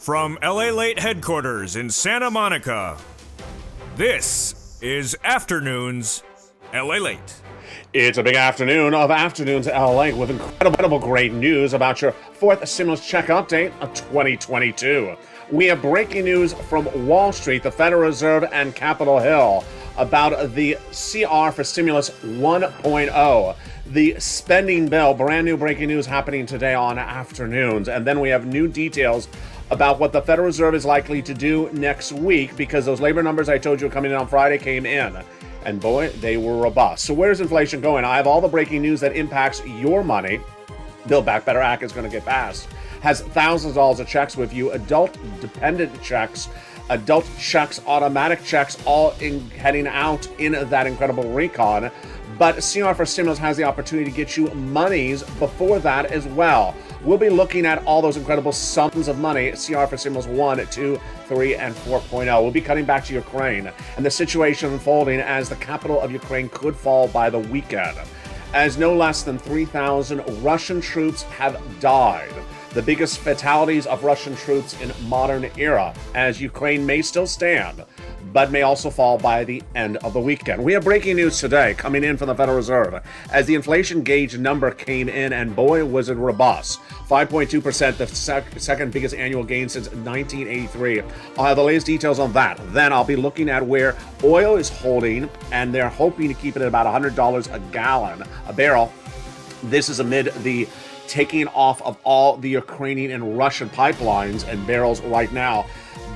From LALATE headquarters in Santa Monica, this is Afternoons LALATE. It's a big afternoon of Afternoons LA with incredible great news about your fourth stimulus check update of 2022. We have breaking news from Wall Street, the Federal Reserve, and Capitol Hill about the CR for Stimulus 1.0. The spending bill, brand new breaking news happening today on Afternoons. And then we have new details about what the Federal Reserve is likely to do next week, because those labor numbers I told you coming in on Friday came in. And boy, they were robust. So where's inflation going? I have all the breaking news that impacts your money. Build Back Better Act is going to get passed. Has thousands of dollars of checks with you. Adult dependent checks, adult checks, automatic checks, all heading out in that incredible recon. But CR for Stimulus has the opportunity to get you monies before that as well. We'll be looking at all those incredible sums of money, CR for Stimulus 1, 2, 3, and 4.0. We'll be cutting back to Ukraine and the situation unfolding as the capital of Ukraine could fall by the weekend, as no less than 3,000 Russian troops have died. The biggest fatalities of Russian troops in modern era, as Ukraine may still stand, but may also fall by the end of the weekend. We have breaking news today coming in from the Federal Reserve, as the inflation gauge number came in, and boy, was it robust. 5.2%, the second biggest annual gain since 1983. I'll have the latest details on that. Then I'll be looking at where oil is holding, and they're hoping to keep it at about $100 a barrel. This is amid the taking off of all the Ukrainian and Russian pipelines and barrels right now.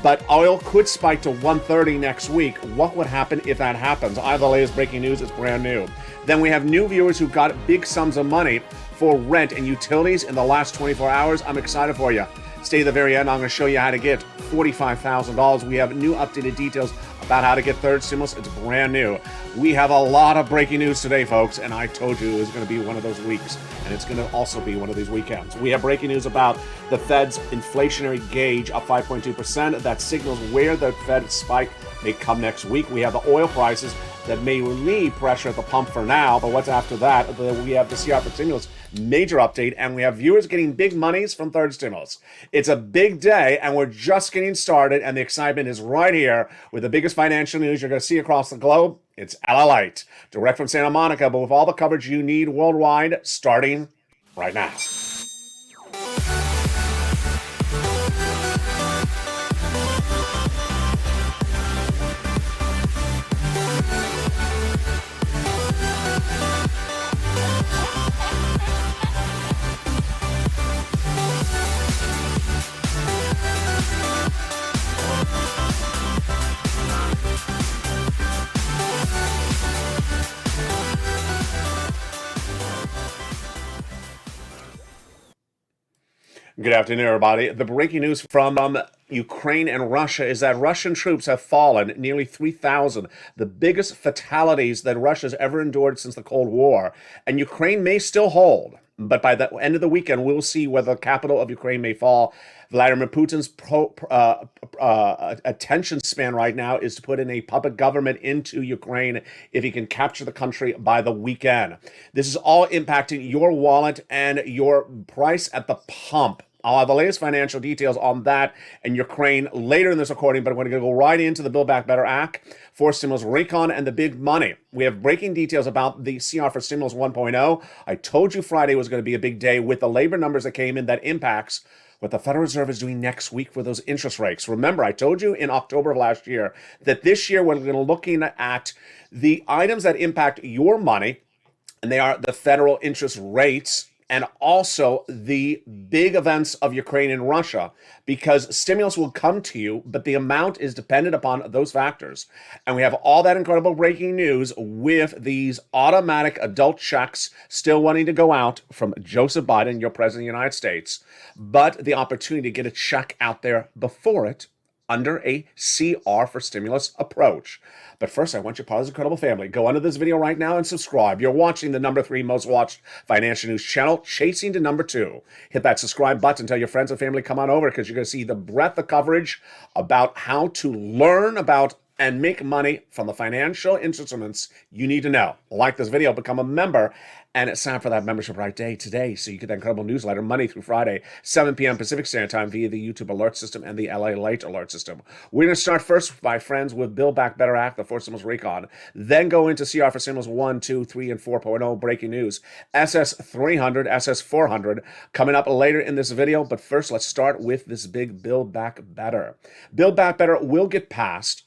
But oil could spike to $130 next week. What would happen if that happens? I have the latest breaking news. It's brand new. Then we have new viewers who got big sums of money for rent and utilities in the last 24 hours. I'm excited for you. Stay to the very end. I'm going to show you how to get $45,000. We have new updated details about how to get third stimulus. It's brand new. We have a lot of breaking news today, folks, and I told you it was going to be one of those weeks, and it's going to also be one of these weekends. We have breaking news about the Fed's inflationary gauge up 5.2%. That signals where the Fed spike may come next week. We have the oil prices that may relieve pressure at the pump for now, but what's after that? We have the CR for Stimulus major update, and we have viewers getting big monies from third stimulus. It's a big day, and we're just getting started, and the excitement is right here with the biggest financial news you're going to see across the globe. It's LALATE, direct from Santa Monica, but with all the coverage you need worldwide, starting right now. Good afternoon, everybody. The breaking news from Ukraine and Russia is that Russian troops have fallen, nearly 3,000, the biggest fatalities that Russia's ever endured since the Cold War. And Ukraine may still hold, but by the end of the weekend, we'll see whether the capital of Ukraine may fall. Vladimir Putin's attention span right now is to put in a puppet government into Ukraine if he can capture the country by the weekend. This is all impacting your wallet and your price at the pump. I'll have the latest financial details on that and Ukraine later in this recording, but we're going to go right into the Build Back Better Act, for stimulus recon, and the big money. We have breaking details about the CR for Stimulus 1.0. I told you Friday was going to be a big day with the labor numbers that came in that impacts what the Federal Reserve is doing next week for those interest rates. Remember, I told you in October of last year that this year we're going to be looking at the items that impact your money, and they are the federal interest rates, and also the big events of Ukraine and Russia, because stimulus will come to you, but the amount is dependent upon those factors. And we have all that incredible breaking news with these automatic adult checks still wanting to go out from Joseph Biden, your president of the United States, but the opportunity to get a check out there before it under a CR for Stimulus approach. But first, I want you part of this incredible family. Go under this video right now and subscribe. You're watching the number 3 most watched financial news channel, chasing to number 2. Hit that subscribe button. Tell your friends and family come on over, because you're going to see the breadth of coverage about how to learn about and make money from the financial instruments you need to know. Like this video, become a member, and sign up for that membership right today, so you get that incredible newsletter Monday through Friday, 7 p.m. Pacific Standard Time via the YouTube alert system and the LALATE alert system. We're going to start first, my friends, with Build Back Better Act, the Fourth Stimulus Recon, then go into CR for Stimulus 1, 2, 3, and 4.0 breaking news, SS 300, SS 400, coming up later in this video. But first, let's start with this big Build Back Better. Build Back Better will get passed.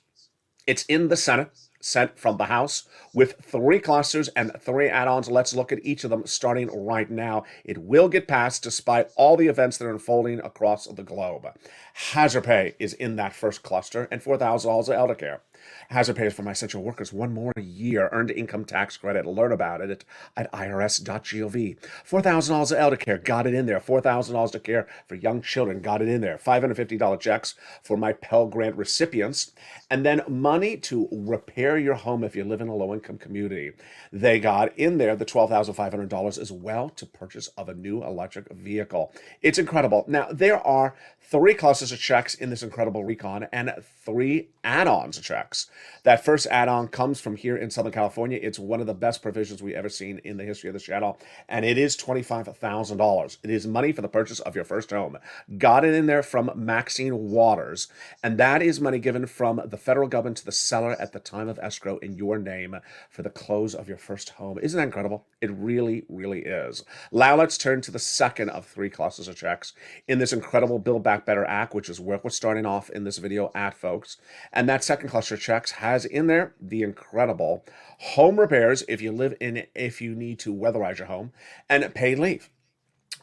It's in the Senate, sent from the House, with 3 clusters and 3 add-ons. Let's look at each of them starting right now. It will get passed despite all the events that are unfolding across the globe. Hazard pay is in that first cluster, and $4,000 of elder care. Hazard pay is for my essential workers. 1 more year earned income tax credit. Learn about it at irs.gov. $4,000 of elder care, got it in there. $4,000 to care for young children, got it in there. $550 checks for my Pell Grant recipients. And then money to repair your home if you live in a low-income community. They got in there the $12,500 as well to purchase of a new electric vehicle. It's incredible. Now, there are 3 clusters of checks in this incredible recon and 3 add-ons of checks. That first add-on comes from here in Southern California. It's one of the best provisions we've ever seen in the history of this channel, and it is $25,000. It is money for the purchase of your first home. Got it in there from Maxine Waters, and that is money given from the federal government to the seller at the time of escrow in your name for the close of your first home. Isn't that incredible? It really, really is. Now let's turn to the second of 3 clusters of checks in this incredible Build Back Better Act, which is where we're starting off in this video at, folks. And that second cluster of checks has in there the incredible home repairs if you need to weatherize your home, and paid leave.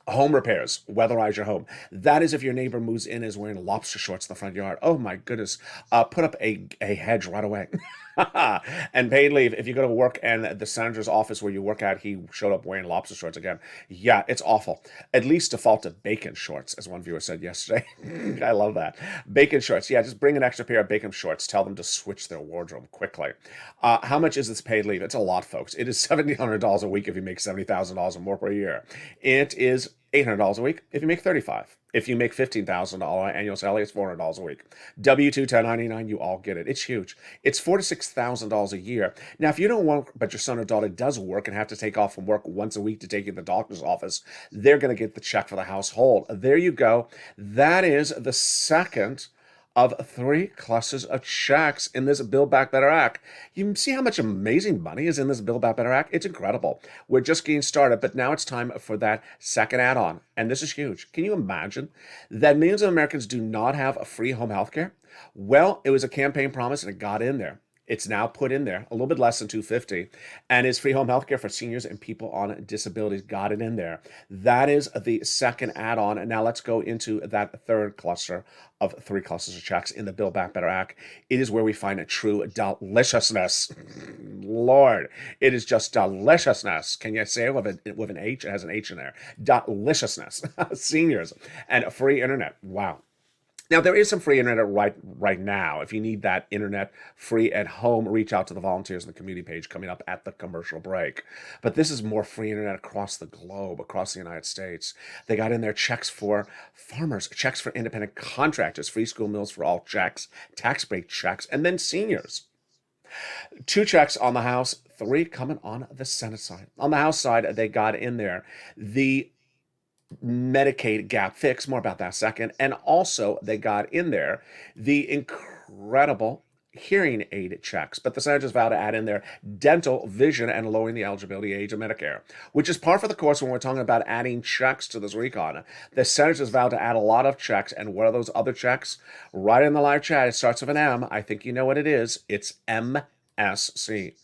Home repairs, weatherize your home. That is if your neighbor moves in is wearing lobster shorts in the front yard. Oh my goodness. Put up a hedge right away. And paid leave, if you go to work and the senator's office where you work at, he showed up wearing lobster shorts again. Yeah, it's awful. At least default to bacon shorts, as one viewer said yesterday. I love that. Bacon shorts. Yeah, just bring an extra pair of bacon shorts. Tell them to switch their wardrobe quickly. How much is this paid leave? It's a lot, folks. It is $1,700 a week if you make $70,000 or more per year. It is $800 a week if you make $35,000. If you make $15,000 annual salary, it's $400 a week. W-2, 1099, you all get it. It's huge. It's $4,000 to $6,000 a year. Now, if you don't work, but your son or daughter does work and have to take off from work once a week to take you to the doctor's office, they're going to get the check for the household. There you go. That is the second of 3 clusters of checks in this Build Back Better Act. You see how much amazing money is in this Build Back Better Act? It's incredible. We're just getting started, but now it's time for that second add-on, and this is huge. Can you imagine that millions of Americans do not have a free home health care? Well, it was a campaign promise, and it got in there. It's now put in there, a little bit less than $250, and is free home health care for seniors and people on disabilities. Got it in there. That is the second add-on. And now let's go into that third cluster of 3 clusters of checks in the Build Back Better Act. It is where we find a true deliciousness. Lord, it is just deliciousness. Can you say it with an H? It has an H in there. Deliciousness. Seniors and free internet. Wow. Now, there is some free internet right now. If you need that internet free at home, reach out to the volunteers in the community page coming up at the commercial break. But this is more free internet across the globe, across the United States. They got in there checks for farmers, checks for independent contractors, free school meals for all checks, tax break checks, and then seniors. 2 checks on the House, 3 coming on the Senate side. On the House side, they got in there the Medicaid gap fix, more about that second, and also they got in there the incredible hearing aid checks, but the senators vow to add in there dental, vision, and lowering the eligibility age of Medicare, which is par for the course when we're talking about adding checks to this recon. The senators vow to add a lot of checks, and what are those other checks? Right in the live chat, it starts with an M. I think you know what it is. It's MSC.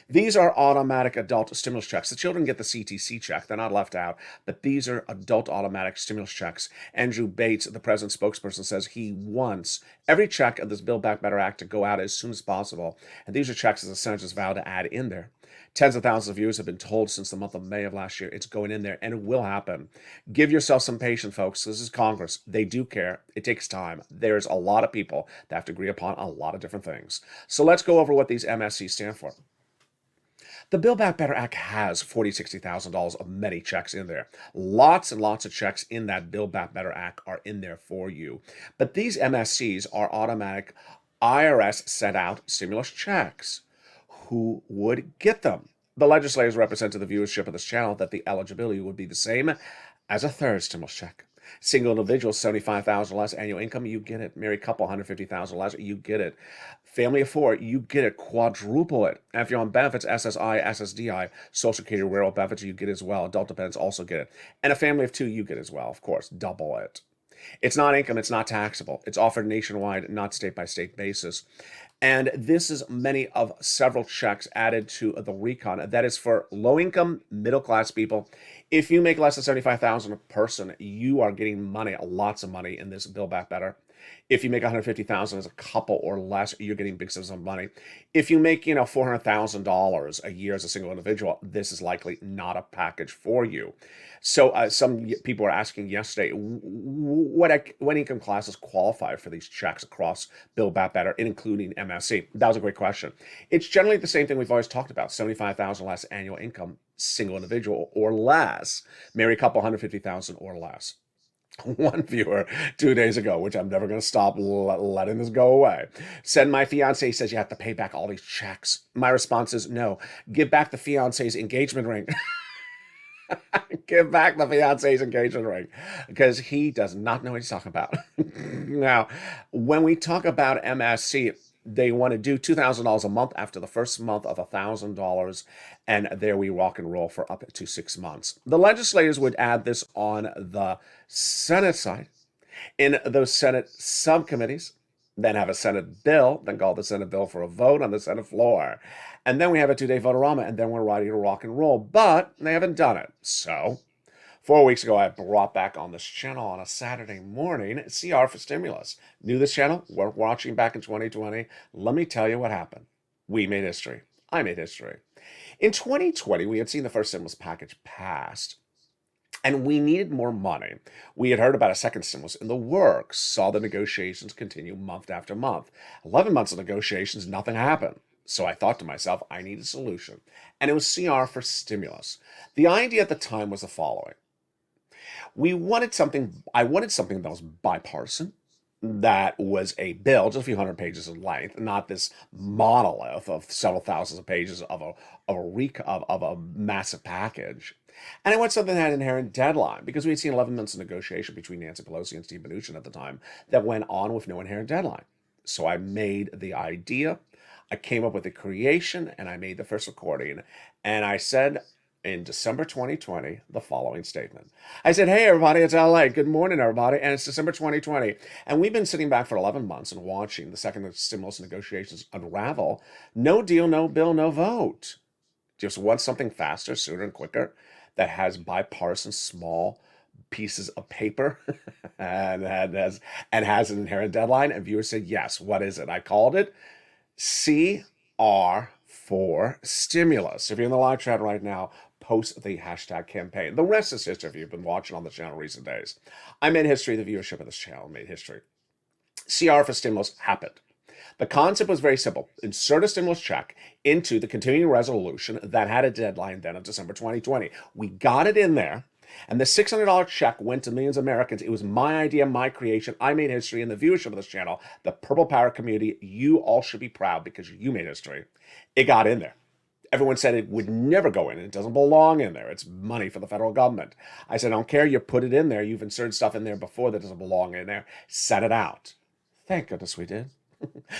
These are automatic adult stimulus checks. The children get the CTC check. They're not left out, but these are adult automatic stimulus checks. Andrew Bates, the president's spokesperson, says he wants every check of this Build Back Better Act to go out as soon as possible. And these are checks that the senators vow to add in there. Tens of thousands of viewers have been told since the month of May of last year it's going in there, and it will happen. Give yourself some patience, folks. This is Congress. They do care. It takes time. There's a lot of people that have to agree upon a lot of different things. So let's go over what these MSCs stand for. The Build Back Better Act has $40,000, $60,000 of many checks in there. Lots and lots of checks in that Build Back Better Act are in there for you. But these MSCs are automatic IRS sent out stimulus checks. Who would get them? The legislators represent to the viewership of this channel that the eligibility would be the same as a third stimulus check. Single individuals, 75,000 less annual income, you get it. Married couple, 150,000 less, you get it. Family of four, you get it. Quadruple it. And if you're on benefits, SSI, SSDI, Social Security, rural benefits, you get as well. Adult dependents also get it. And a family of two, you get as well, of course. Double it. It's not income, it's not taxable. It's offered nationwide, not state-by-state basis. And this is many of several checks added to the recon. That is for low-income, middle-class people. If you make less than $75,000 a person, you are getting money, lots of money in this Build Back Better. If you make $150,000 as a couple or less, you're getting big sums of money. If you make, $400,000 a year as a single individual, this is likely not a package for you. So some people were asking yesterday, what income classes qualify for these checks across Build Back Better, including MSC? That was a great question. It's generally the same thing we've always talked about: 75,000 less annual income, single individual or less, married couple, 150,000 or less. One viewer 2 days ago, which I'm never going to stop letting this go away, said, my fiance says you have to pay back all these checks. My response is no. Give back the fiance's engagement ring. Give back the fiance's engagement ring, because he does not know what he's talking about. Now, when we talk about MSC, they want to do $2,000 a month after the first month of $1,000, and there we rock and roll for up to 6 months. The legislators would add this on the Senate side, in those Senate subcommittees, then have a Senate bill, then call the Senate bill for a vote on the Senate floor. And then we have a 2-day vote-a-rama, and then we're ready to rock and roll. But they haven't done it. So 4 weeks ago, I brought back on this channel on a Saturday morning CR for stimulus. Knew this channel? We're watching back in 2020. Let me tell you what happened. We made history. I made history. In 2020, we had seen the first stimulus package passed, and we needed more money. We had heard about a second stimulus in the works, saw the negotiations continue month after month. 11 months of negotiations, nothing happened. So I thought to myself, I need a solution. And it was CR for stimulus. The idea at the time was the following. I wanted something that was bipartisan, that was a bill, just a few hundred pages in length, not this monolith of several thousands of pages of a massive package. And I wanted something that had an inherent deadline, because we had seen 11 months of negotiation between Nancy Pelosi and Steve Mnuchin at the time that went on with no inherent deadline. So I made the idea, I came up with the creation, and I made the first recording. And I said in December 2020, the following statement. I said, hey, everybody, it's LA. Good morning, everybody. And it's December 2020. And we've been sitting back for 11 months and watching the second stimulus negotiations unravel. No deal, no bill, no vote. Just want something faster, sooner, and quicker that has bipartisan small pieces of paper and has an inherent deadline. And viewers said, yes, what is it? I called it CR for stimulus. If you're in the live chat right now, post the hashtag campaign. The rest is history if you've been watching on the channel recent days. I made history. The viewership of this channel made history. CR for stimulus happened. The concept was very simple. Insert a stimulus check into the continuing resolution that had a deadline then of December 2020. We got it in there. And the $600 check went to millions of Americans. It was my idea, my creation. I made history in the viewership of this channel. The Purple Power community, you all should be proud because you made history. It got in there. Everyone said it would never go in. It doesn't belong in there. It's money for the federal government. I said, I don't care. You put it in there. You've inserted stuff in there before that doesn't belong in there. Set it out. Thank goodness we did.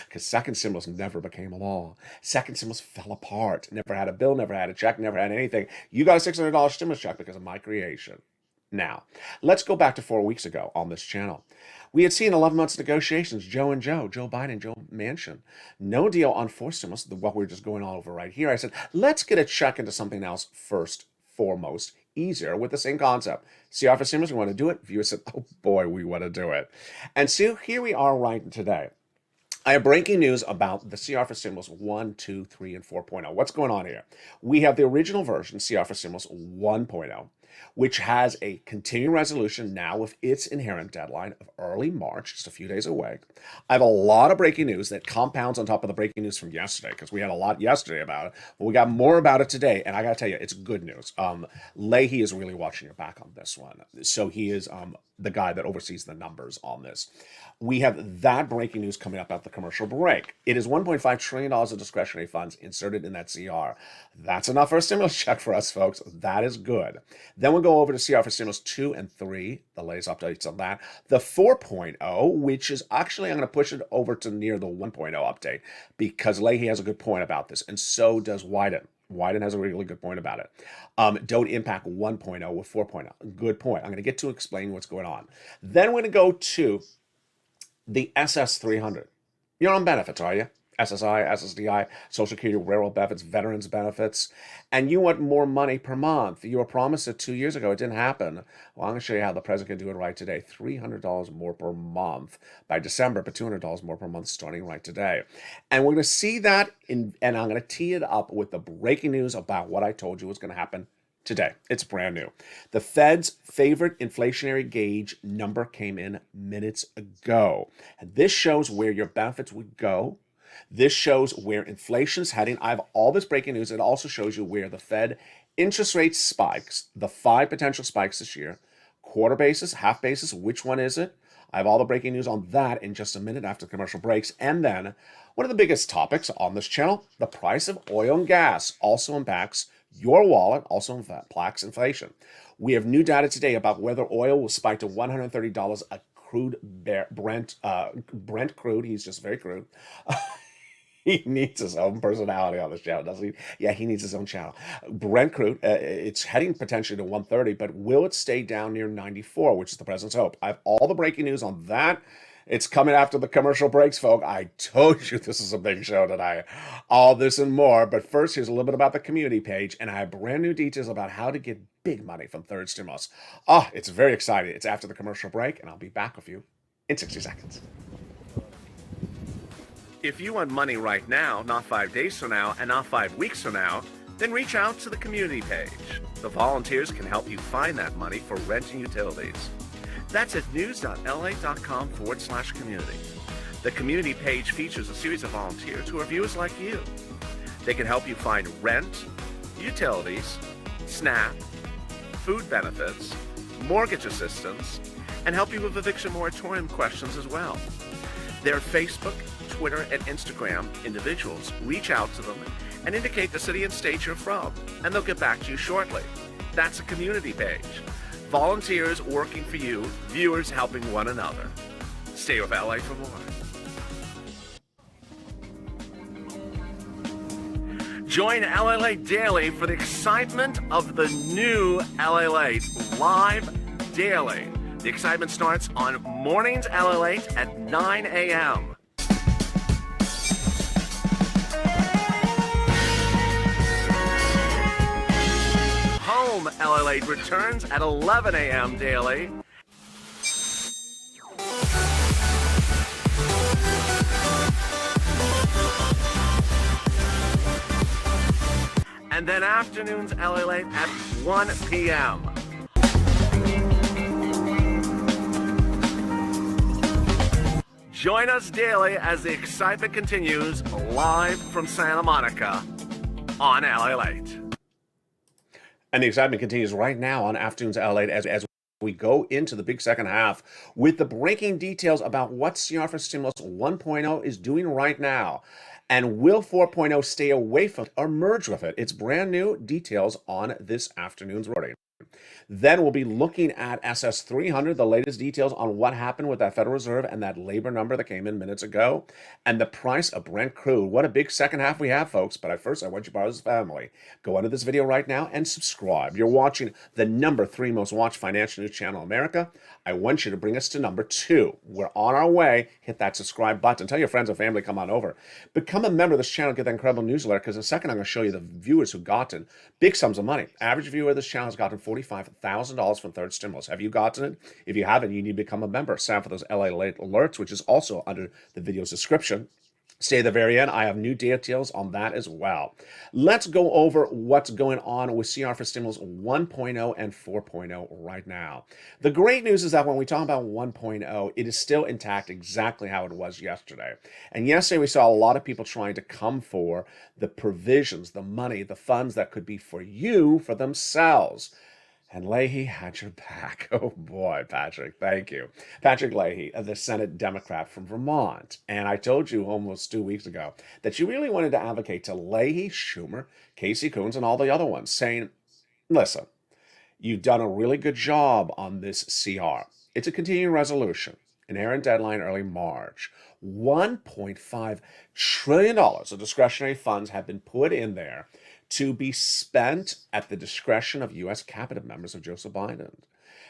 Because second stimulus never became a law. Second stimulus fell apart. Never had a bill, never had a check, never had anything. You got a $600 stimulus check because of my creation. Now, let's go back to 4 weeks ago on this channel. We had seen 11 months of negotiations, Joe Biden, Joe Manchin. No deal on forced stimulus, what we're just going all over right here. I said, let's get a check into something else first, foremost, easier, with the same concept. CR for stimulus, we want to do it. Viewers said, oh boy, we want to do it. And so here we are right today. I have breaking news about the CR for Stimulus 1, 2, 3, and 4.0. What's going on here? We have the original version, CR for Stimulus 1.0. which has a continuing resolution now with its inherent deadline of early March, just a few days away. I have a lot of breaking news that compounds on top of the breaking news from yesterday, because we had a lot yesterday about it, but we got more about it today, and I gotta tell you, it's good news. Leahy is really watching your back on this one. So he is the guy that oversees the numbers on this. We have that breaking news coming up at the commercial break. It is $1.5 trillion of discretionary funds inserted in that CR. That's enough for a stimulus check for us, folks. That is good. Then we'll go over to CR for stimulus 2 and 3, the latest updates on that. The 4.0, which is actually, I'm going to push it over to near the 1.0 update, because Leahy has a good point about this, and so does Wyden. Wyden has a really good point about it. Don't impact 1.0 with 4.0. Good point. I'm going to get to explain what's going on. Then we're going to go to the SS300. You're on benefits, are you? SSI, SSDI, Social Security, railroad benefits, veterans benefits, and you want more money per month. You were promised it 2 years ago. It didn't happen. Well, I'm going to show you how the president can do it right today. $300 more per month by December, but $200 more per month starting right today. And we're going to see that, and I'm going to tee it up with the breaking news about what I told you was going to happen today. It's brand new. The Fed's favorite inflationary gauge number came in minutes ago. And this shows where your benefits would go. This shows where inflation's heading. I have all this breaking news. It also shows you where the Fed interest rate spikes, the 5 potential spikes this year, quarter basis, half basis, which one is it? I have all the breaking news on that in just a minute after the commercial breaks. And then one of the biggest topics on this channel, the price of oil and gas also impacts your wallet, also impacts inflation. We have new data today about whether oil will spike to $130 a crude Brent crude. He's just very crude. He needs his own personality on this channel, doesn't he? Yeah, he needs his own channel. Brent crude, it's heading potentially to 130, but will it stay down near 94, which is the president's hope? I have all the breaking news on that. It's coming after the commercial breaks, folks. I told you this is a big show tonight. All this and more. But first, here's a little bit about the community page, and I have brand new details about how to get big money from third stimulus. Oh, it's very exciting. It's after the commercial break, and I'll be back with you in 60 seconds. If you want money right now, not 5 days from now, and not 5 weeks from now, then reach out to the community page. The volunteers can help you find that money for rent and utilities. That's at news.la.com/community. The community page features a series of volunteers who are viewers like you. They can help you find rent, utilities, SNAP, food benefits, mortgage assistance, and help you with eviction moratorium questions as well. Their Facebook, Twitter, and Instagram individuals reach out to them and indicate the city and state you're from, and they'll get back to you shortly. That's a community page. Volunteers working for you, viewers helping one another. Stay with LA for more. Join LALATE Daily for the excitement of the new LALATE live daily. The excitement starts on mornings LALATE at 9 a.m. Home LALATE returns at 11 a.m. daily. And then afternoons LALATE at 1 p.m. Join us daily as the excitement continues live from Santa Monica on LALATE. And the excitement continues right now on Afternoons LALATE as we go into the big second half with the breaking details about what CR for Stimulus 1.0 is doing right now. And will 4.0 stay away from it or merge with it? It's brand new details on this afternoon's reporting. Then we'll be looking at SS300, the latest details on what happened with that Federal Reserve and that labor number that came in minutes ago, and the price of Brent crude. What a big second half we have, folks. But first, I want you part of this family. Go under this video right now and subscribe. You're watching the number 3 most watched financial news channel in America. I want you to bring us to number 2. We're on our way. Hit that subscribe button. Tell your friends and family, come on over. Become a member of this channel, get that incredible newsletter, because in a second I'm going to show you the viewers who've gotten big sums of money. Average viewer of this channel has gotten $45,000 from third stimulus. Have you gotten it? If you haven't, you need to become a member. Sign up for those LALATE alerts, which is also under the video's description. Stay at the very end. I have new details on that as well. Let's go over what's going on with CR for Stimulus 1.0 and 4.0 right now. The great news is that when we talk about 1.0, it is still intact exactly how it was yesterday. And yesterday we saw a lot of people trying to come for the provisions, the money, the funds that could be for you, for themselves. And Leahy had your back. Oh boy, Patrick, thank you. Patrick Leahy, the Senate Democrat from Vermont. And I told you almost 2 weeks ago that you really wanted to advocate to Leahy, Schumer, Casey Coons, and all the other ones, saying, listen, you've done a really good job on this CR. It's a continuing resolution, an errant deadline early March. $1.5 trillion of discretionary funds have been put in there to be spent at the discretion of U.S. cabinet members of Joseph Biden.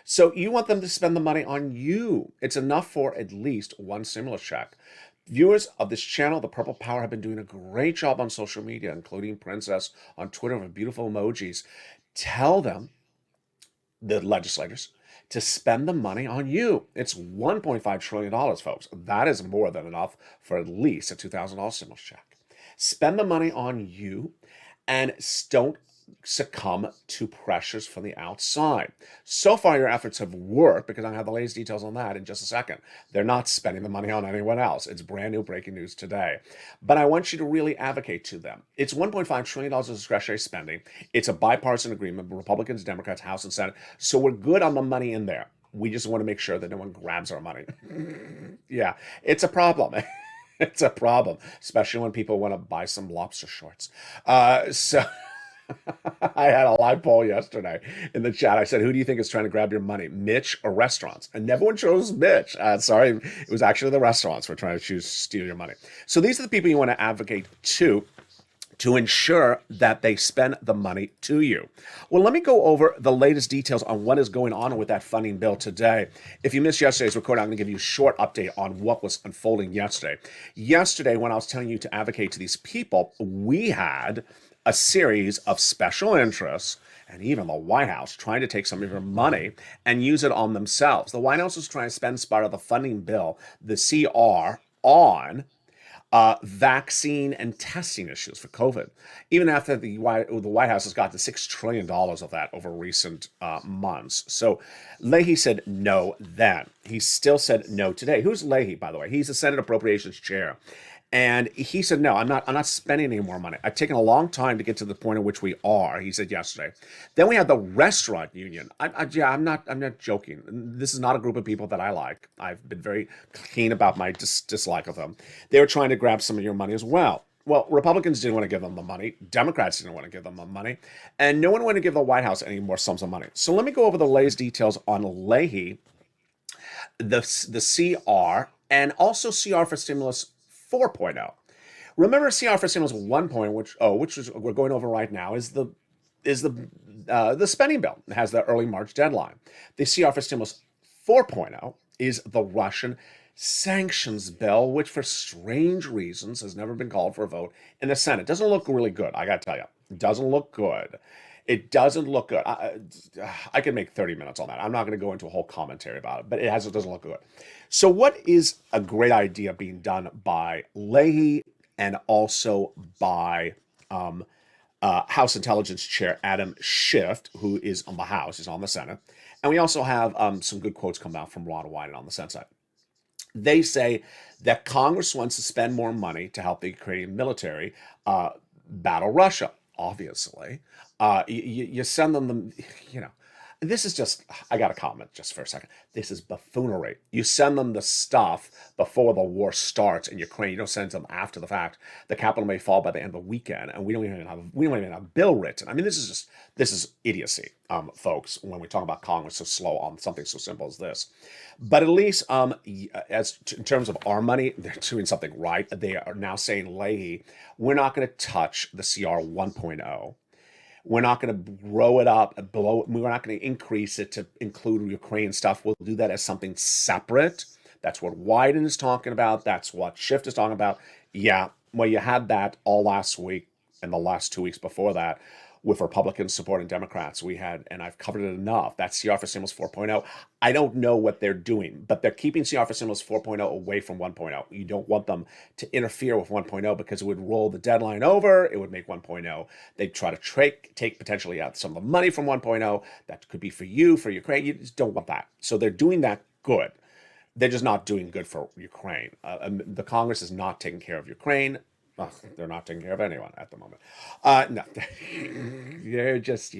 So you want them to spend the money on you. It's enough for at least one stimulus check. Viewers of this channel, The Purple Power, have been doing a great job on social media, including Princess on Twitter with beautiful emojis. Tell them, the legislators, to spend the money on you. It's $1.5 trillion, folks. That is more than enough for at least a $2,000 stimulus check. Spend the money on you and don't succumb to pressures from the outside. So far, your efforts have worked, because I'm going to have the latest details on that in just a second. They're not spending the money on anyone else. It's brand new breaking news today. But I want you to really advocate to them. It's $1.5 trillion of discretionary spending. It's a bipartisan agreement, Republicans, Democrats, House and Senate. So we're good on the money in there. We just want to make sure that no one grabs our money. Yeah, it's a problem. It's a problem, especially when people want to buy some lobster shorts. So I had a live poll yesterday in the chat. I said, who do you think is trying to grab your money, Mitch or restaurants? And everyone chose Mitch. Sorry, it was actually the restaurants who were trying to steal your money. So these are the people you want to advocate to ensure that they spend the money to you. Well, let me go over the latest details on what is going on with that funding bill today. If you missed yesterday's recording, I'm going to give you a short update on what was unfolding yesterday. Yesterday, when I was telling you to advocate to these people, we had a series of special interests and even the White House trying to take some of your money and use it on themselves. The White House was trying to spend part of the funding bill, the CR, on vaccine and testing issues for COVID, even after the White House has gotten $6 trillion of that over recent months. So Leahy said no then. He still said no today. Who's Leahy, by the way? He's the Senate Appropriations Chair. And he said, no, I'm not spending any more money. I've taken a long time to get to the point at which we are, he said yesterday. Then we had the restaurant union. I'm not joking. This is not a group of people that I like. I've been very keen about my dislike of them. They were trying to grab some of your money as well. Well, Republicans didn't want to give them the money. Democrats didn't want to give them the money. And no one wanted to give the White House any more sums of money. So let me go over the latest details on Leahy, the CR, and also CR for Stimulus 4.0. Remember, CR for Stimulus 1.0, which is we're going over right now, is the spending bill. It has the early March deadline. The CR for Stimulus 4.0 is the Russian sanctions bill, which for strange reasons has never been called for a vote in the Senate. Doesn't look really good, I got to tell you. It doesn't look good. It doesn't look good. I could make 30 minutes on that. I'm not going to go into a whole commentary about it, but it doesn't look good. So what is a great idea being done by Leahy and also by House Intelligence Chair Adam Schiff, who is on the House, is on the Senate. And we also have some good quotes come out from Ron Wyden on the Senate side. They say that Congress wants to spend more money to help the Ukrainian military battle Russia. Obviously, you send them this is just, I got to comment just for a second. This is buffoonery. You send them the stuff before the war starts in Ukraine. You don't send them after the fact. The capital may fall by the end of the weekend, and we don't even have a bill written. I mean, this is idiocy, folks, when we talk about Congress so slow on something so simple as this. But at least in terms of our money, they're doing something right. They are now saying, Leahy, we're not going to touch the CR 1.0. We're not going to grow it up, we're not going to increase it to include Ukraine stuff. We'll do that as something separate. That's what Wyden is talking about. That's what Schiff is talking about. Yeah, well, you had that all last week and the last 2 weeks before that. with Republicans supporting Democrats. We had, and I've covered it enough, that's CR for Stimulus 4.0. I don't know what they're doing, but they're keeping CR for Stimulus 4.0 away from 1.0. You don't want them to interfere with 1.0 because it would roll the deadline over. It would make 1.0. They'd try to take potentially out some of the money from 1.0. That could be for you, for Ukraine. You just don't want that. So they're doing that good. They're just not doing good for Ukraine. The Congress is not taking care of Ukraine. Ugh, they're not taking care of anyone at the moment. No, they're just,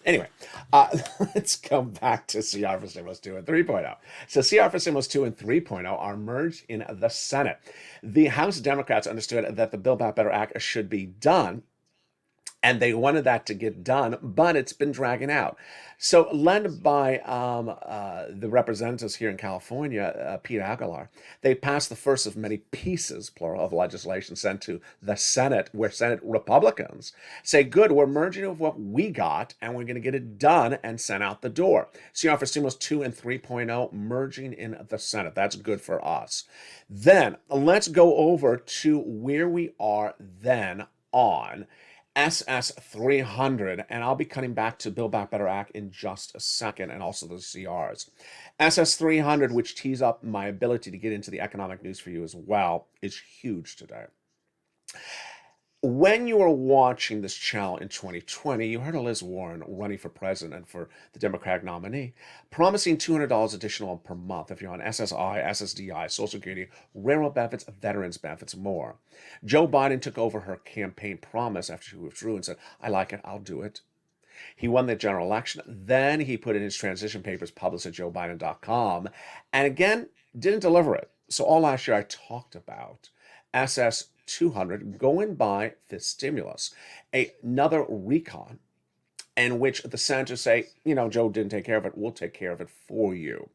anyway, let's go back to CR for Stimulus 2 and 3.0. So CR for Stimulus 2 and 3.0 are merged in the Senate. The House Democrats understood that the Build Back Better Act should be done, and they wanted that to get done, but it's been dragging out. So led by the representatives here in California, Pete Aguilar, they passed the first of many pieces, plural, of legislation sent to the Senate, where Senate Republicans say, good, we're merging with what we got, and we're going to get it done and sent out the door. CR for Stimulus 2 and 3.0 merging in the Senate. That's good for us. Then let's go over to where we are then on SS 300, and I'll be cutting back to Build Back Better Act in just a second, and also the CRs. SS 300, which tees up my ability to get into the economic news for you as well, is huge today. When you were watching this channel in 2020, you heard of Liz Warren running for president and for the Democratic nominee, promising $200 additional per month if you're on SSI, SSDI, Social Security, railroad benefits, veterans benefits, more. Joe Biden took over her campaign promise after she withdrew and said, I like it, I'll do it. He won the general election. Then he put in his transition papers published at joebiden.com and again, didn't deliver it. So all last year I talked about SS 200 going by this stimulus, another recon in which the senators say, Joe didn't take care of it, we'll take care of it for you.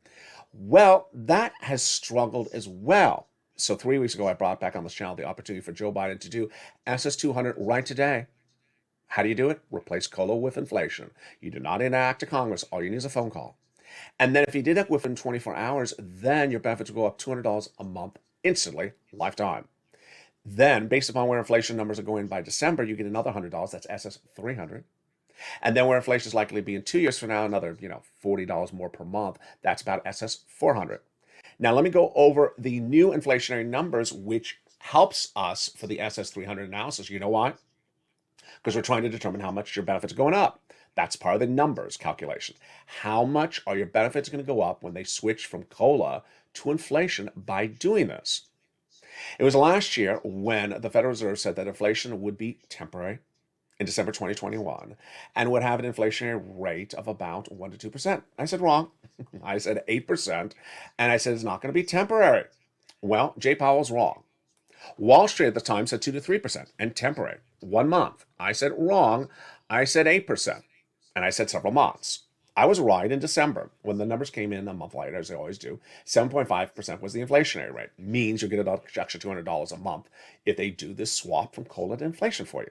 Well, that has struggled as well. So 3 weeks ago, I brought back on this channel the opportunity for Joe Biden to do SS 200 right today. How do you do it? Replace COLA with inflation. You do not enact to Congress. All you need is a phone call. And then if you did it within 24 hours, then your benefits will go up $200 a month instantly, lifetime. Then, based upon where inflation numbers are going by December, you get another $100. That's SS 300. And then where inflation is likely to be in 2 years from now, another, $40 more per month. That's about SS 400. Now, let me go over the new inflationary numbers, which helps us for the SS 300 analysis. You know why? Because we're trying to determine how much your benefits are going up. That's part of the numbers calculation. How much are your benefits going to go up when they switch from COLA to inflation by doing this? It was last year when the Federal Reserve said that inflation would be temporary in December 2021 and would have an inflationary rate of about 1 to 2%. I said wrong. I said 8%, and I said it's not going to be temporary. Well, Jay Powell's wrong. Wall Street at the time said 2 to 3% and temporary, 1 month. I said wrong. I said 8%, and I said several months. I was right in December when the numbers came in a month later, as they always do. 7.5% was the inflationary rate. Means you'll get an extra $200 a month if they do this swap from COLA to inflation for you.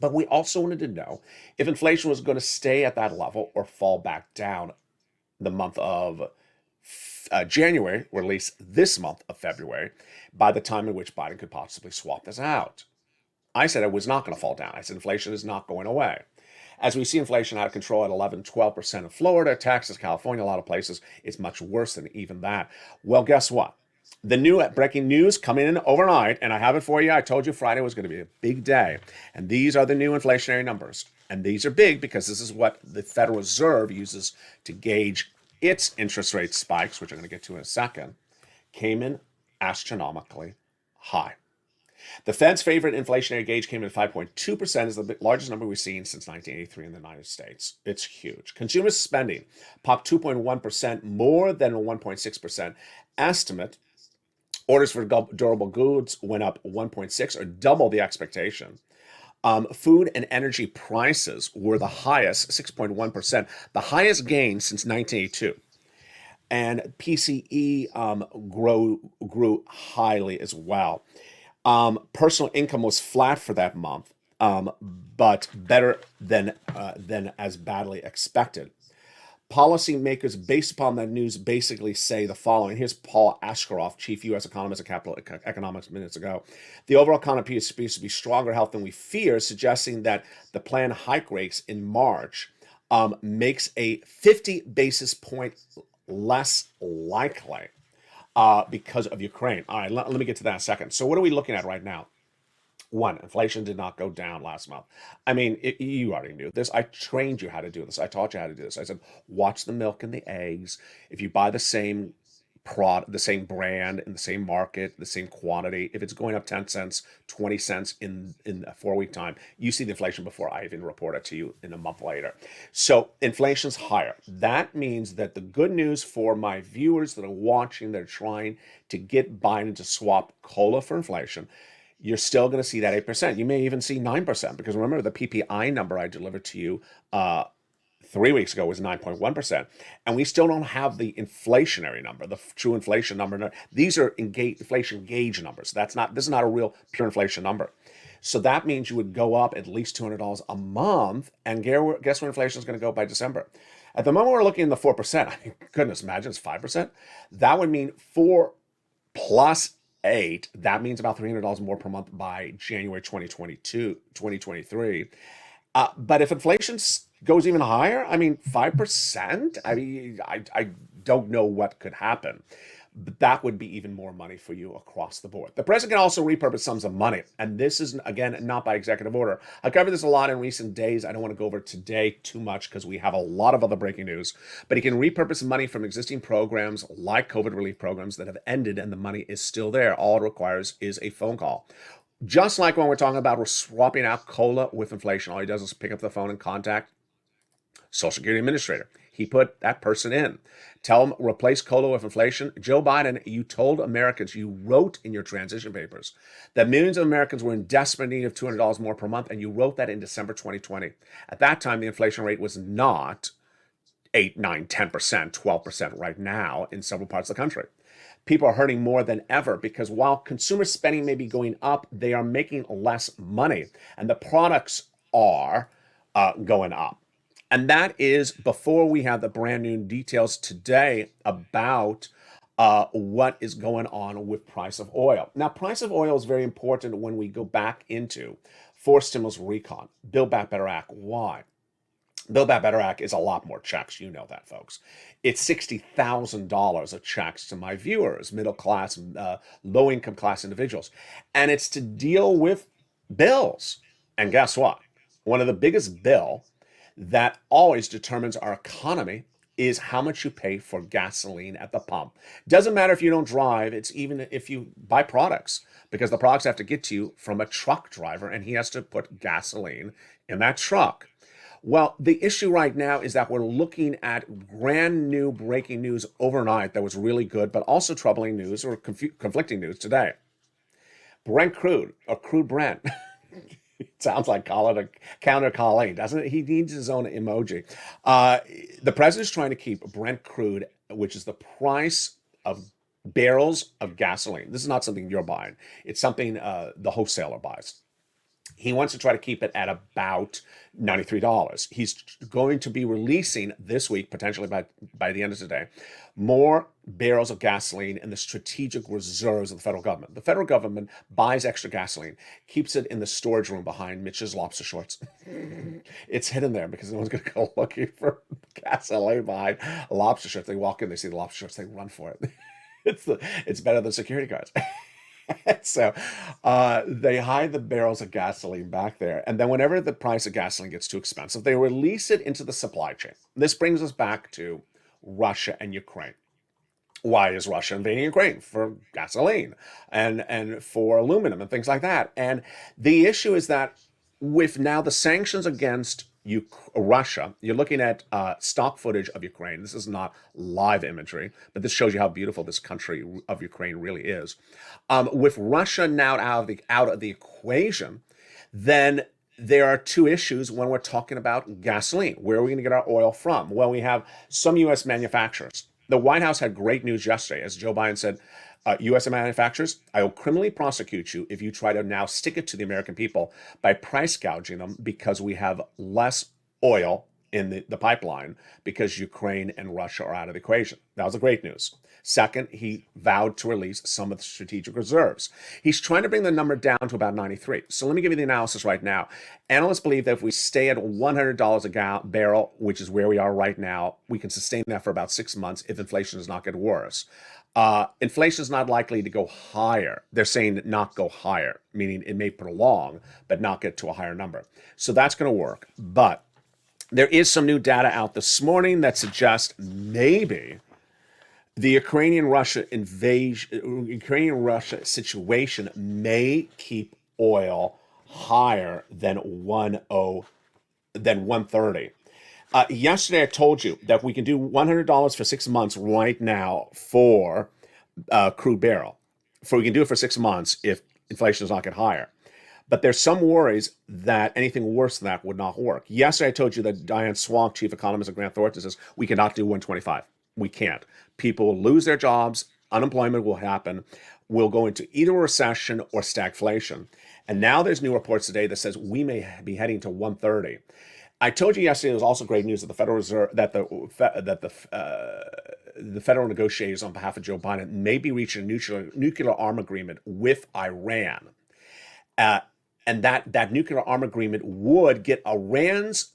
But we also wanted to know if inflation was going to stay at that level or fall back down the month of January, or at least this month of February, by the time in which Biden could possibly swap this out. I said it was not going to fall down. I said inflation is not going away. As we see inflation out of control at 11, 12% in Florida, Texas, California, a lot of places, it's much worse than even that. Well, guess what? The new breaking news coming in overnight, and I have it for you. I told you Friday was going to be a big day. And these are the new inflationary numbers. And these are big because this is what the Federal Reserve uses to gauge its interest rate spikes, which I'm going to get to in a second, came in astronomically high. The Fed's favorite inflationary gauge came in at 5.2%, is the largest number we've seen since 1983 in the United States. It's huge. Consumer spending popped 2.1%, more than a 1.6% estimate. Orders for durable goods went up 1.6%, or double the expectation. Food and energy prices were the highest, 6.1%, the highest gain since 1982. And PCE grew highly as well. Personal income was flat for that month, but better than as badly expected. Policymakers, based upon that news, basically say the following. Here's Paul Ashkaroff, chief U.S. economist at Capital Economics minutes ago. The overall economy appears to be stronger health than we fear, suggesting that the planned hike rates in March makes a 50 basis point less likely because of Ukraine. All right, let me get to that in a second. So what are we looking at right now? One, inflation did not go down last month. I mean, you already knew this. I trained you how to do this. I taught you how to do this. I said, watch the milk and the eggs. If you buy the same product, the same brand in the same market, the same quantity, if it's going up 10 cents, 20 cents in a 4-week time, you see the inflation before I even report it to you in a month later. So inflation's higher. That means that the good news for my viewers that are watching, that are trying to get Biden to swap COLA for inflation, you're still going to see that 8%. You may even see 9%, because remember the PPI number I delivered to you 3 weeks ago was 9.1%. And we still don't have the inflationary number, the true inflation number. These are inflation gauge numbers. This is not a real pure inflation number. So that means you would go up at least $200 a month. And guess where inflation is going to go by December? At the moment, we're looking in the 4%. I mean, goodness, imagine it's 5%. That would mean 4 plus 8, that means about $300 more per month by January 2023. But if inflation goes even higher, I mean, 5%, I mean, I don't know what could happen. But that would be even more money for you across the board. The president can also repurpose sums of money. And this is, again, not by executive order. I covered this a lot in recent days. I don't want to go over today too much because we have a lot of other breaking news. But he can repurpose money from existing programs like COVID relief programs that have ended and the money is still there. All it requires is a phone call. Just like when we're talking about we're swapping out COLA with inflation, all he does is pick up the phone and contact Social Security Administrator. He put that person in. Tell them, replace COLA with inflation. Joe Biden, you told Americans, you wrote in your transition papers that millions of Americans were in desperate need of $200 more per month, and you wrote that in December 2020. At that time, the inflation rate was not 8, 9, 10%, 12% right now in several parts of the country. People are hurting more than ever because while consumer spending may be going up, they are making less money, and the products are going up. And that is before we have the brand new details today about what is going on with price of oil. Now, price of oil is very important when we go back into forced stimulus recon, Build Back Better Act. Why? Build Back Better Act is a lot more checks. You know that, folks. It's $60,000 of checks to my viewers, middle class, low income class individuals. And it's to deal with bills. And guess what? One of the biggest bill that always determines our economy is how much you pay for gasoline at the pump. Doesn't matter if you don't drive, it's even if you buy products, because the products have to get to you from a truck driver and he has to put gasoline in that truck. Well, the issue right now is that we're looking at brand new breaking news overnight that was really good, but also troubling news or conflicting news today. Brent crude, or crude Brent. It sounds like counter Colleen, doesn't it? He needs his own emoji. The president's trying to keep Brent crude, which is the price of barrels of gasoline. This is not something you're buying. It's something the wholesaler buys. He wants to try to keep it at about $93. He's going to be releasing this week, potentially by the end of today, more barrels of gasoline in the strategic reserves of the federal government. The federal government buys extra gasoline, keeps it in the storage room behind Mitch's lobster shorts. It's hidden there because no one's going to go looking for gasoline behind lobster shorts. They walk in, they see the lobster shorts, they run for it. It's better than security guards. So they hide the barrels of gasoline back there. And then whenever the price of gasoline gets too expensive, they release it into the supply chain. This brings us back to Russia and Ukraine. Why is Russia invading Ukraine? For gasoline and for aluminum and things like that. And the issue is that with now the sanctions against Russia, you're looking at stock footage of Ukraine. This is not live imagery, but this shows you how beautiful this country of Ukraine really is. With Russia now out of the equation, then there are two issues when we're talking about gasoline. Where are we going to get our oil from? Well, we have some U.S. manufacturers. The White House had great news yesterday, as Joe Biden said, U.S. manufacturers, I will criminally prosecute you if you try to now stick it to the American people by price gouging them because we have less oil in the pipeline because Ukraine and Russia are out of the equation. That was the great news. Second, he vowed to release some of the strategic reserves. He's trying to bring the number down to about 93. So let me give you the analysis right now. Analysts believe that if we stay at $100 a barrel, which is where we are right now, we can sustain that for about 6 months if inflation does not get worse. Inflation is not likely to go higher. They're saying not go higher, meaning it may prolong, but not get to a higher number. So that's going to work. But there is some new data out this morning that suggests maybe the Ukrainian-Russia situation may keep oil higher than 130. Yesterday, I told you that we can do $100 for 6 months right now for crude barrel. We can do it for 6 months if inflation does not get higher. But there's some worries that anything worse than that would not work. Yesterday, I told you that Diane Swonk, chief economist at Grant Thornton, says we cannot do 125. We can't. People will lose their jobs. Unemployment will happen. We'll go into either recession or stagflation. And now there's new reports today that says we may be heading to 130. I told you yesterday there was also great news that the Federal Reserve, that the federal negotiators on behalf of Joe Biden may be reaching a nuclear arm agreement with Iran. And that nuclear arm agreement would get Iran's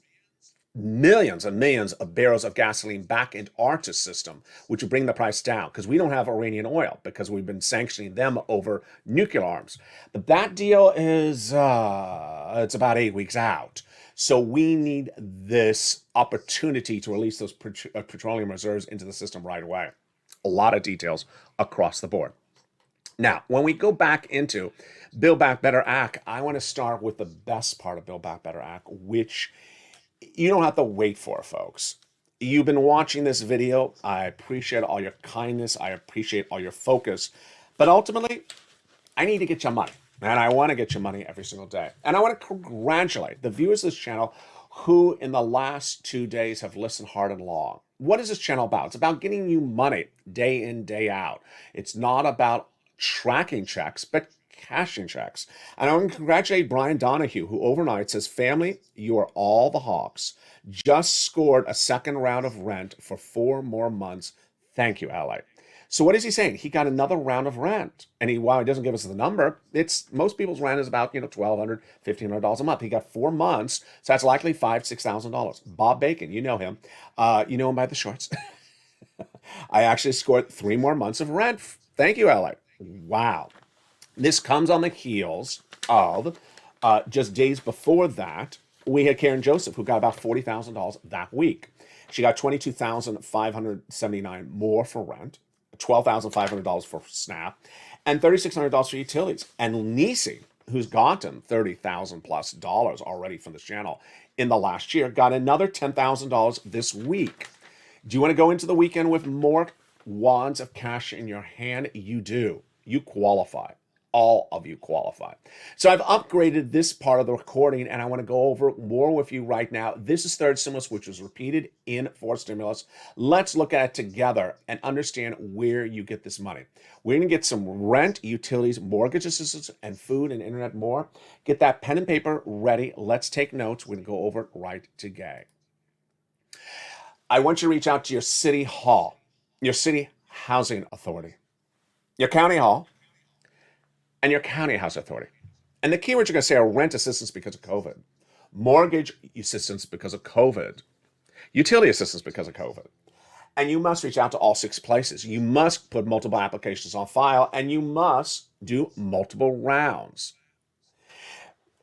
millions and millions of barrels of gasoline back into our system, which would bring the price down because we don't have Iranian oil because we've been sanctioning them over nuclear arms. But that deal is it's about 8 weeks out. So we need this opportunity to release those petroleum reserves into the system right away. A lot of details across the board. Now, when we go back into Build Back Better Act, I want to start with the best part of Build Back Better Act, which you don't have to wait for, folks. You've been watching this video. I appreciate all your kindness. I appreciate all your focus. But ultimately, I need to get your money. And I want to get your money every single day. And I want to congratulate the viewers of this channel who in the last 2 days have listened hard and long. What is this channel about? It's about getting you money day in, day out. It's not about tracking checks, but cashing checks. And I want to congratulate Brian Donahue, who overnight says, family, you are all the Hawks. Just scored a second round of rent for 4 more months. Thank you, LA. So what is he saying? He got another round of rent. And while he doesn't give us the number, it's most people's rent is about, $1,200, $1,500 a month. He got 4 months. So that's likely $5,000, $6,000. Bob Bacon, you know him. You know him by the shorts. I actually scored 3 more months of rent. Thank you, LA. Wow. This comes on the heels of just days before that, we had Karen Joseph, who got about $40,000 that week. She got $22,579 more for rent, $12,500 for SNAP, and $3,600 for utilities. And Nisi, who's gotten $30,000 plus already from this channel in the last year, got another $10,000 this week. Do you want to go into the weekend with more wads of cash in your hand? You do. You qualify. All of you qualify. So I've upgraded this part of the recording and I want to go over more with you right now. This is third stimulus, which was repeated in fourth stimulus. Let's look at it together and understand where you get this money. We're going to get some rent, utilities, mortgage assistance, and food and internet more. Get that pen and paper ready. Let's take notes. We're going to go over it right today. I want you to reach out to your city hall, your city housing authority, your county hall, and your county house authority. And the keywords you're going to say are rent assistance because of COVID, mortgage assistance because of COVID, utility assistance because of COVID. And you must reach out to all 6 places. You must put multiple applications on file, and you must do multiple rounds.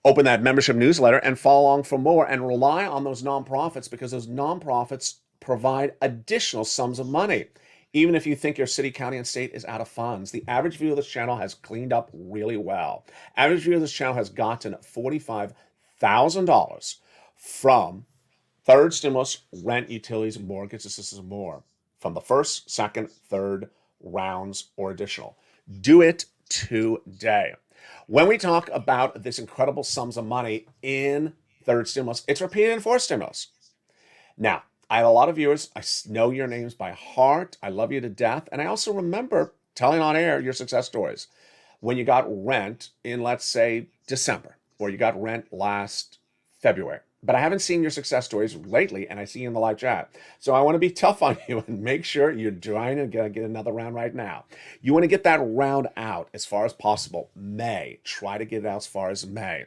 Open that membership newsletter and follow along for more and rely on those nonprofits because those nonprofits provide additional sums of money. Even if you think your city, county, and state is out of funds, the average view of this channel has cleaned up really well. Average view of this channel has gotten $45,000 from third stimulus, rent, utilities, mortgage assistance, and more from the first, second, third rounds or additional. Do it today. When we talk about this incredible sums of money in third stimulus, it's repeated in fourth stimulus. Now, I have a lot of viewers. I know your names by heart. I love you to death. And I also remember telling on air your success stories. When you got rent in, let's say, December, or you got rent last February, but I haven't seen your success stories lately, and I see you in the live chat. So I want to be tough on you and make sure you're trying to get another round right now. You want to get that round out as far as possible. May. Try to get it out as far as May.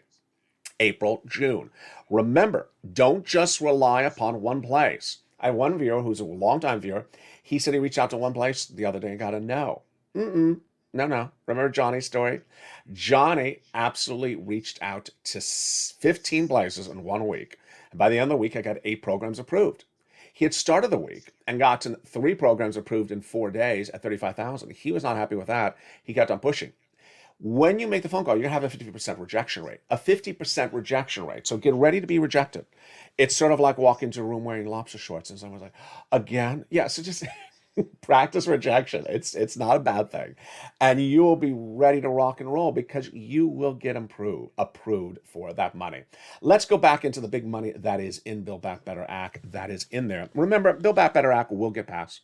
April, June. Remember, don't just rely upon one place. I have one viewer who's a longtime viewer. He said he reached out to one place the other day and got a no. No. Remember Johnny's story? Johnny absolutely reached out to 15 places in 1 week. And by the end of the week, I got 8 programs approved. He had started the week and gotten 3 programs approved in 4 days at $35,000. He was not happy with that. He got done pushing. When you make the phone call, you're going to have a 50% rejection rate. A 50% rejection rate. So get ready to be rejected. It's sort of like walking into a room wearing lobster shorts and someone's like, again? Yeah, so just practice rejection. It's not a bad thing. And you will be ready to rock and roll because you will get approved for that money. Let's go back into the big money that is in Build Back Better Act. That is in there. Remember, Build Back Better Act will get passed.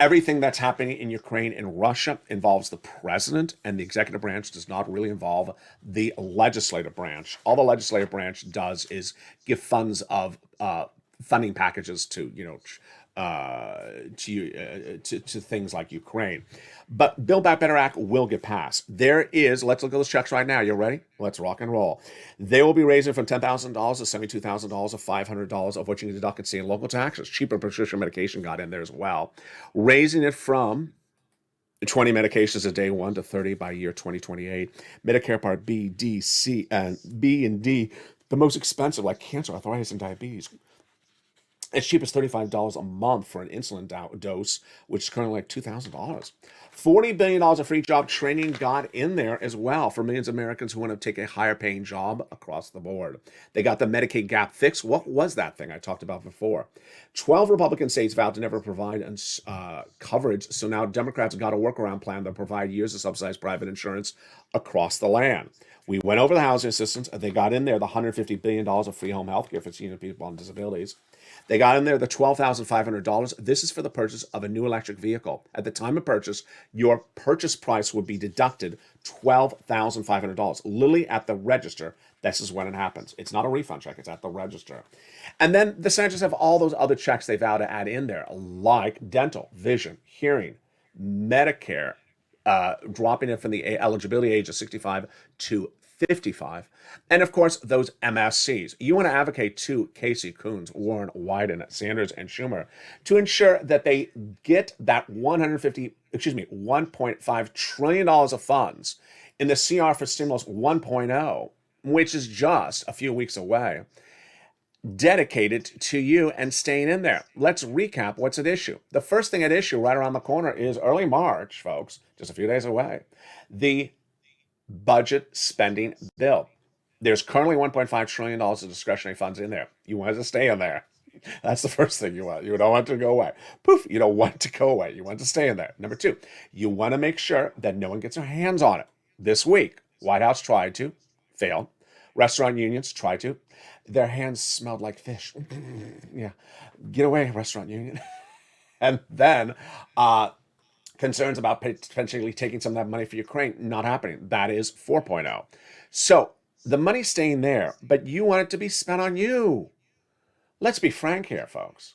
Everything that's happening in Ukraine and Russia involves the president, and the executive branch does not really involve the legislative branch. All the legislative branch does is give funds of funding packages to things like Ukraine. But Build Back Better Act will get passed. Let's look at those checks right now. You ready? Let's rock and roll. They will be raising from $10,000 to $72,000 to $500 of what you can deduct in state and local taxes. Cheaper prescription medication got in there as well. Raising it from 20 medications at day 1 to 30 by year 2028. Medicare Part B, D, C, and B and D, the most expensive, like cancer, arthritis, and diabetes. As cheap as $35 a month for an insulin dose, which is currently like $2,000. $40 billion of free job training got in there as well for millions of Americans who want to take a higher paying job across the board. They got the Medicaid gap fixed. What was that thing I talked about before? 12 Republican states vowed to never provide coverage, so now Democrats got a workaround plan that provide years of subsidized private insurance across the land. We went over the housing assistance. They got in there the $150 billion of free home health care for senior people on disabilities. They got in there the $12,500. This is for the purchase of a new electric vehicle. At the time of purchase, your purchase price would be deducted $12,500. Literally at the register, this is when it happens. It's not a refund check, it's at the register. And then the senators have all those other checks they vow to add in there, like dental, vision, hearing, Medicare, dropping it from the eligibility age of 65 to 55. And of course, those MSCs. You want to advocate to Casey, Coons, Warren, Wyden, Sanders, and Schumer to ensure that they get that $1.5 trillion of funds in the CR for Stimulus 1.0, which is just a few weeks away, dedicated to you and staying in there. Let's recap what's at issue. The first thing at issue right around the corner is early March, folks, just a few days away. The budget spending bill. There's currently $1.5 trillion of discretionary funds in there. You want it to stay in there. That's the first thing you want. You don't want it to go away. Poof, you don't want it to go away. You want it to stay in there. Number 2, you want to make sure that no one gets their hands on it. This week, White House tried to, failed. Restaurant unions tried to. Their hands smelled like fish. Yeah, get away, restaurant union. And then concerns about potentially taking some of that money for Ukraine, not happening. That is 4.0. So the money's staying there, but you want it to be spent on you. Let's be frank here, folks.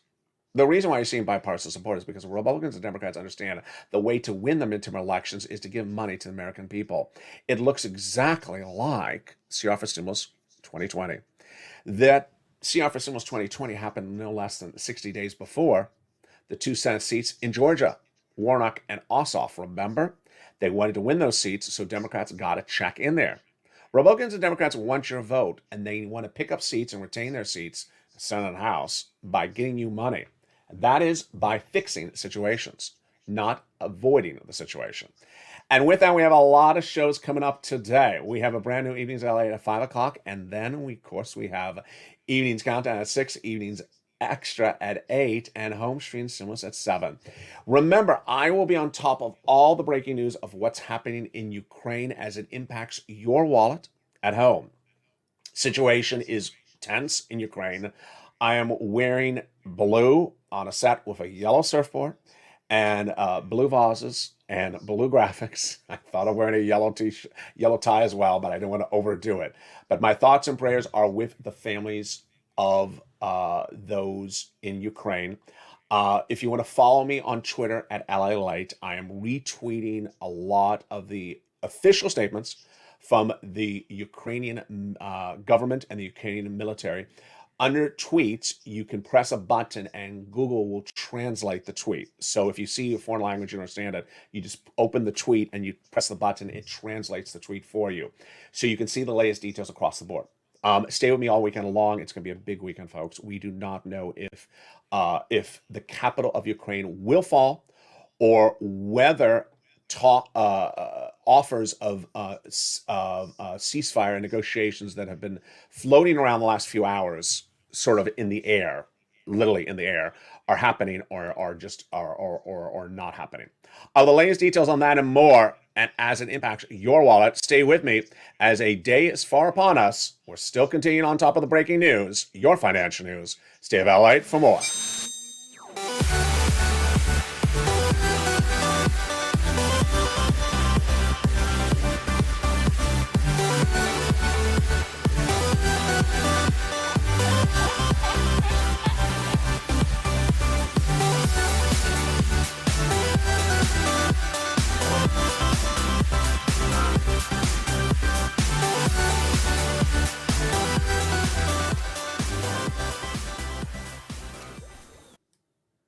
The reason why you're seeing bipartisan support is because Republicans and Democrats understand the way to win the midterm elections is to give money to the American people. It looks exactly like CR for Stimulus 2020. That CR for Stimulus 2020 happened no less than 60 days before the 2 Senate seats in Georgia. Warnock and Ossoff, remember? They wanted to win those seats, so Democrats got a check in there. Republicans and Democrats want your vote, and they want to pick up seats and retain their seats, Senate and House, by getting you money. That is by fixing situations, not avoiding the situation. And with that, we have a lot of shows coming up today. We have a brand new Evenings LA at 5 o'clock, and then, we have Evenings Countdown at 6, Evenings Extra at 8, and Home Stream Stimulus at 7. Remember, I will be on top of all the breaking news of what's happening in Ukraine as it impacts your wallet at home. Situation is tense in Ukraine. I am wearing blue on a set with a yellow surfboard and blue vases and blue graphics. I thought of wearing a yellow tie as well, but I didn't want to overdo it. But my thoughts and prayers are with the families of those in Ukraine. If you want to follow me on Twitter at LALATE, I am retweeting a lot of the official statements from the Ukrainian government and the Ukrainian military. Under tweets, you can press a button and Google will translate the tweet. So if you see a foreign language, you don't understand it, you just open the tweet and you press the button, it translates the tweet for you. So you can see the latest details across the board. Stay with me all weekend long. It's going to be a big weekend, folks. We do not know if the capital of Ukraine will fall or whether offers of ceasefire and negotiations that have been floating around the last few hours, sort of in the air, literally in the air, are happening or not happening. The latest details on that and more, and as it impacts your wallet, stay with me as a day is far upon us. We're still continuing on top of the breaking news, your financial news. Stay of LA for more.